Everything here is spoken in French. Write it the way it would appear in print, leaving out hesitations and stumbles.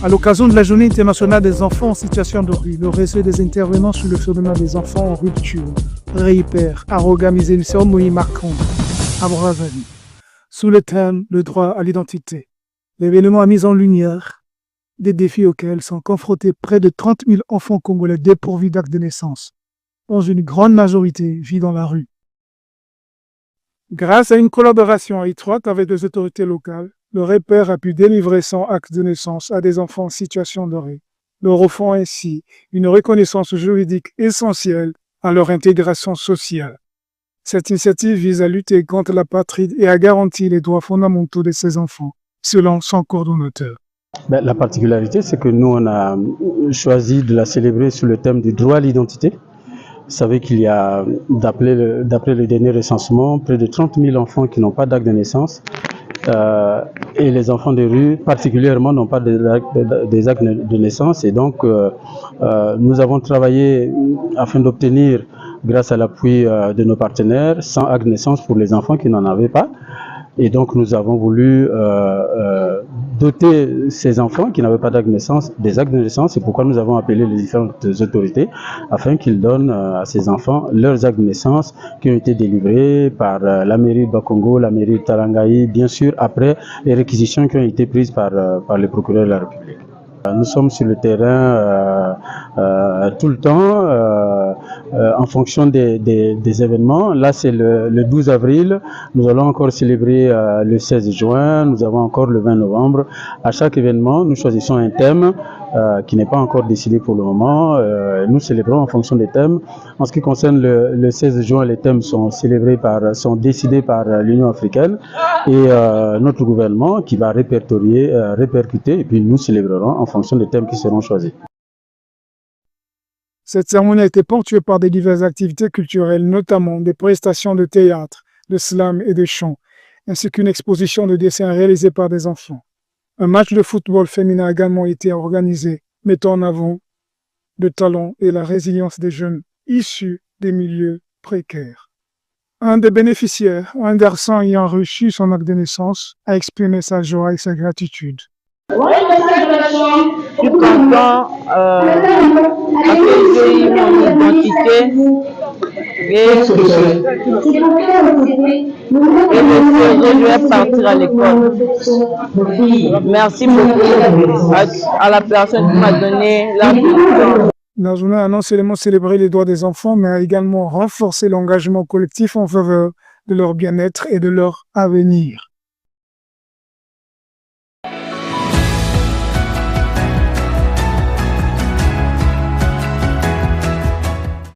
À l'occasion de la Journée internationale des enfants en situation de rue, le réseau des intervenants sur le phénomène des enfants en rupture, REIPER, a organisé une cérémonie marquante à Brazzaville, sous le thème « Le droit à l'identité ». L'événement a mis en lumière des défis auxquels sont confrontés près de 30 000 enfants congolais dépourvus d'acte de naissance, dont une grande majorité vit dans la rue. Grâce à une collaboration étroite avec les autorités locales, le REIPER a pu délivrer son acte de naissance à des enfants en situation de rue, leur offrant ainsi une reconnaissance juridique essentielle à leur intégration sociale. Cette initiative vise à lutter contre l'apatride et à garantir les droits fondamentaux de ces enfants, selon son coordonnateur. La particularité, c'est que nous, on a choisi de la célébrer sous le thème du droit à l'identité. Vous savez qu'il y a, d'après le dernier recensement, près de 30 000 enfants qui n'ont pas d'acte de naissance. Et les enfants de rue, particulièrement, n'ont pas des actes de naissance. Et donc, nous avons travaillé afin d'obtenir, grâce à l'appui de nos partenaires, 100 actes de naissance pour les enfants qui n'en avaient pas. Et donc, nous avons voulu doter ces enfants qui n'avaient pas d'acte de naissance des actes de naissance. C'est pourquoi nous avons appelé les différentes autorités afin qu'ils donnent à ces enfants leurs actes de naissance qui ont été délivrés par la mairie de Bakongo, la mairie de Tarangaï, bien sûr, après les réquisitions qui ont été prises par le procureur de la République. Nous sommes sur le terrain tout le temps en fonction des événements. Là, c'est le 12 avril. Nous allons encore célébrer le 16 juin. Nous avons encore le 20 novembre. À chaque événement, nous choisissons un thème qui n'est pas encore décidé pour le moment. Nous célébrons en fonction des thèmes. En ce qui concerne le 16 juin, les thèmes sont décidés par l'Union africaine et notre gouvernement qui va répercuter, et puis nous célébrerons en fonction des thèmes qui seront choisis. Cette cérémonie a été ponctuée par des diverses activités culturelles, notamment des prestations de théâtre, de slam et de chant, ainsi qu'une exposition de dessins réalisés par des enfants. Un match de football féminin a également été organisé, mettant en avant le talent et la résilience des jeunes issus des milieux précaires. Un des bénéficiaires, un garçon ayant reçu son acte de naissance, a exprimé sa joie et sa gratitude. Je suis content d'accueillir mon identité et je vais partir à l'école. Merci beaucoup à la personne qui m'a donné la. La journée a non seulement célébré les droits des enfants, mais a également renforcé l'engagement collectif en faveur de leur bien-être et de leur avenir.